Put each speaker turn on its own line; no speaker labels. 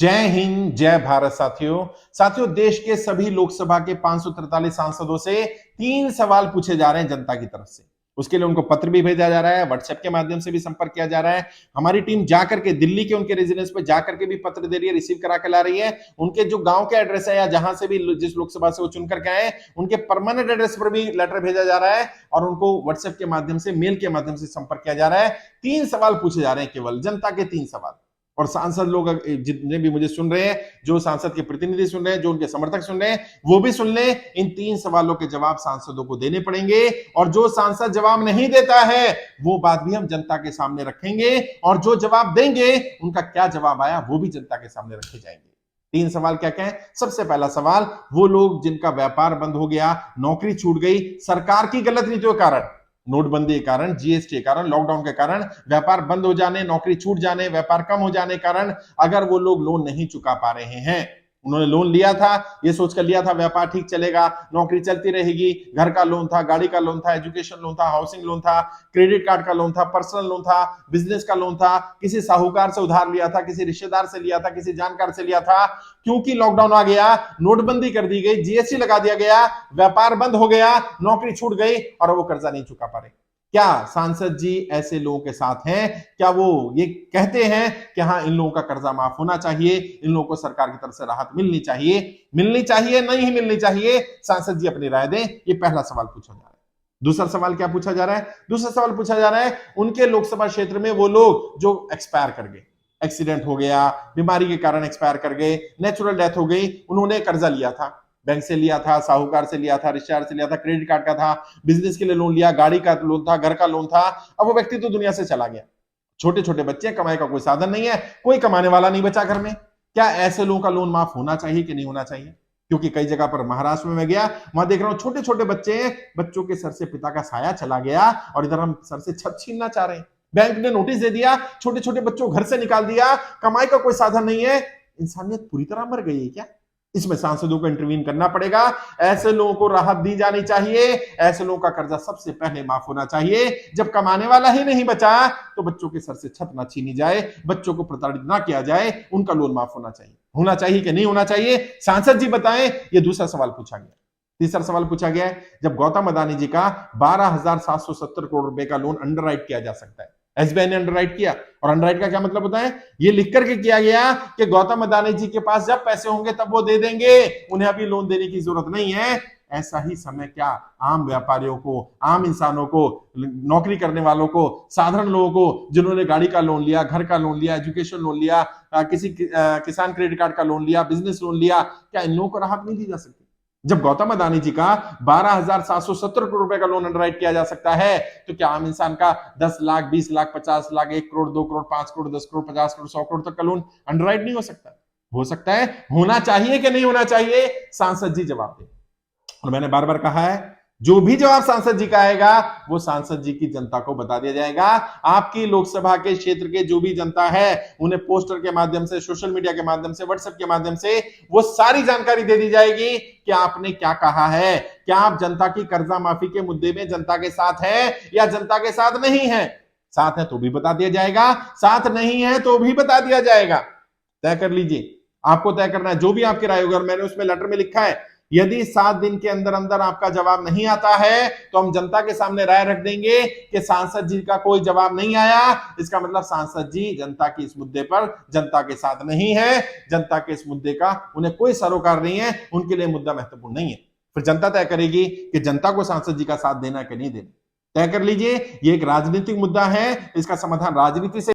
जय हिंद, जय भारत। साथियों देश के सभी लोकसभा के 543 सांसदों से 3 सवाल पूछे जा रहे हैं जनता की तरफ से। उसके लिए उनको पत्र भी भेजा जा रहा है, व्हाट्सएप के माध्यम से भी संपर्क किया जा रहा है। हमारी टीम जाकर के दिल्ली के उनके रेजिडेंस पे जाकर के भी पत्र दे रही है, रिसीव करा के ला रही है। उनके जो गांव के एड्रेस है या जहां से भी जिस लोकसभा से वो चुन करके आए, उनके परमानेंट एड्रेस पर भी लेटर भेजा जा रहा है और उनको व्हाट्सएप के माध्यम से, मेल के माध्यम से संपर्क किया जा रहा है। 3 सवाल पूछे जा रहे हैं, केवल जनता के 3 सवाल। और सांसद लोग जितने भी मुझे सुन रहे हैं, जो सांसद के प्रतिनिधि सुन रहे हैं, जो उनके समर्थक सुन रहे हैं, वो भी सुन लें। इन 3 सवालों के जवाब सांसदों को देने पड़ेंगे और जो सांसद जवाब नहीं देता है वो बात भी हम जनता के सामने रखेंगे और जो जवाब देंगे उनका क्या जवाब आया वो भी जनता के सामने रखे जाएंगे। 3 सवाल क्या क्या है? सबसे पहला सवाल, वो लोग जिनका व्यापार बंद हो गया, नौकरी छूट गई सरकार की गलत नीतियों के कारण, नोटबंदी के कारण, जीएसटी के कारण, लॉकडाउन के कारण, व्यापार बंद हो जाने, नौकरी छूट जाने, व्यापार कम हो जाने के कारण अगर वो लोग लोन नहीं चुका पा रहे हैं, उन्होंने लोन लिया था, ये सोचकर लिया था व्यापार ठीक चलेगा, नौकरी चलती रहेगी, घर का लोन था, गाड़ी का लोन था, एजुकेशन लोन था, हाउसिंग लोन था, क्रेडिट कार्ड का लोन था, पर्सनल लोन था, बिजनेस का लोन था, किसी साहूकार से उधार लिया था, किसी रिश्तेदार से लिया था, किसी जानकार से लिया था। क्योंकि लॉकडाउन आ गया, नोटबंदी कर दी गई, जीएसटी लगा दिया गया, व्यापार बंद हो गया, नौकरी छूट गई और वो कर्जा नहीं चुका पा रहे। क्या सांसद जी ऐसे लोगों के साथ हैं? क्या वो ये कहते हैं कि हाँ, इन लोगों का कर्जा माफ होना चाहिए, इन लोगों को सरकार की तरफ से राहत मिलनी चाहिए, नहीं मिलनी चाहिए? सांसद जी अपनी राय दें। ये पहला सवाल पूछा जा रहा है। दूसरा सवाल क्या पूछा जा रहा है? दूसरा सवाल पूछा जा रहा है, उनके लोकसभा क्षेत्र में वो लोग जो एक्सपायर कर गए, एक्सीडेंट हो गया, बीमारी के कारण एक्सपायर कर गए, नेचुरल डेथ हो गई, उन्होंने कर्जा लिया था, बैंक से लिया था, साहूकार से लिया था, रिश्तेदार से लिया था, क्रेडिट कार्ड का था, बिजनेस के लिए लोन लिया, गाड़ी का लोन था, घर का लोन था। अब वो व्यक्ति तो दुनिया से चला गया, छोटे छोटे बच्चे, कमाई का कोई साधन नहीं है, कोई कमाने वाला नहीं बचा घर में। क्या ऐसे लोगों का लोन माफ होना चाहिए कि नहीं होना चाहिए? क्योंकि कई जगह पर, महाराष्ट्र में मैं गया, वहां देख रहा हूं छोटे छोटे बच्चे हैं, बच्चों के सर से पिता का साया चला गया और इधर हम सर से छत छीनना चाह रहे हैं। बैंक ने नोटिस दे दिया, छोटे छोटे बच्चों को घर से निकाल दिया, कमाई का कोई साधन नहीं है। इंसानियत पूरी तरह मर गई है क्या? इसमें सांसदों को इंटरवीन करना पड़ेगा। ऐसे लोगों को राहत दी जानी चाहिए, ऐसे लोगों का कर्जा सबसे पहले माफ होना चाहिए। जब कमाने वाला ही नहीं बचा तो बच्चों के सर से छत ना छीनी जाए, बच्चों को प्रताड़ित ना किया जाए, उनका लोन माफ होना चाहिए कि नहीं होना चाहिए? सांसद जी बताएं। ये दूसरा सवाल पूछा गया। तीसरा सवाल पूछा गया है, जब गौतम अदानी जी का 12,770 करोड़ रुपए का लोन अंडरराइट किया जा सकता है, एसबीआई ने अंडरराइट किया, और अंडरराइट का क्या मतलब होता है? ये लिख करके किया गया कि गौतम अदानी जी के पास जब पैसे होंगे तब वो दे देंगे, उन्हें अभी लोन देने की जरूरत नहीं है। ऐसा ही समय क्या आम व्यापारियों को, आम इंसानों को, नौकरी करने वालों को, साधारण लोगों को, जिन्होंने गाड़ी का लोन लिया, घर का लोन लिया, एजुकेशन लोन लिया, किसान क्रेडिट कार्ड का लोन लिया, बिजनेस लोन लिया, क्या इन लोगों को राहत नहीं दी जा सकती? जब गौतम अदानी जी का 12,770 करोड़ रुपए का लोन अंडरराइट किया जा सकता है, तो क्या आम इंसान का 10 लाख, 20 लाख, 50 लाख, 1 करोड़, 2 करोड़, 5 करोड़, 10 करोड़, 50 करोड़, 100 करोड़ तक का लोन अंडरराइट नहीं हो सकता? हो सकता है। होना चाहिए कि नहीं होना चाहिए? सांसद जी जवाब दें। और मैंने बार बार कहा है, जो भी जवाब सांसद जी का आएगा वो सांसद जी की जनता को बता दिया जाएगा। आपकी लोकसभा के क्षेत्र के जो भी जनता है, उन्हें पोस्टर के माध्यम से, सोशल मीडिया के माध्यम से, व्हाट्सएप के माध्यम से वो सारी जानकारी दे दी जाएगी कि आपने क्या कहा है। क्या आप जनता की कर्जा माफी के मुद्दे में जनता के साथ है या जनता के साथ नहीं है? साथ है तो भी बता दिया जाएगा, साथ नहीं है तो भी बता दिया जाएगा। तय कर लीजिए, आपको तय करना है जो भी आपकी राय होगी। मैंने उसमें लेटर में लिखा है, यदि 7 दिन के अंदर अंदर आपका जवाब नहीं आता है तो हम जनता के सामने राय रख देंगे कि सांसद जी का कोई जवाब नहीं आया, इसका मतलब सांसद जी जनता की इस मुद्दे पर जनता के साथ नहीं है, जनता के इस मुद्दे का उन्हें कोई सरोकार नहीं है, उनके लिए मुद्दा महत्वपूर्ण नहीं है। फिर जनता तय करेगी कि जनता को सांसद जी का साथ देना कि नहीं देना। तय कर लीजिए, ये एक राजनीतिक मुद्दा है, इसका समाधान राजनीति से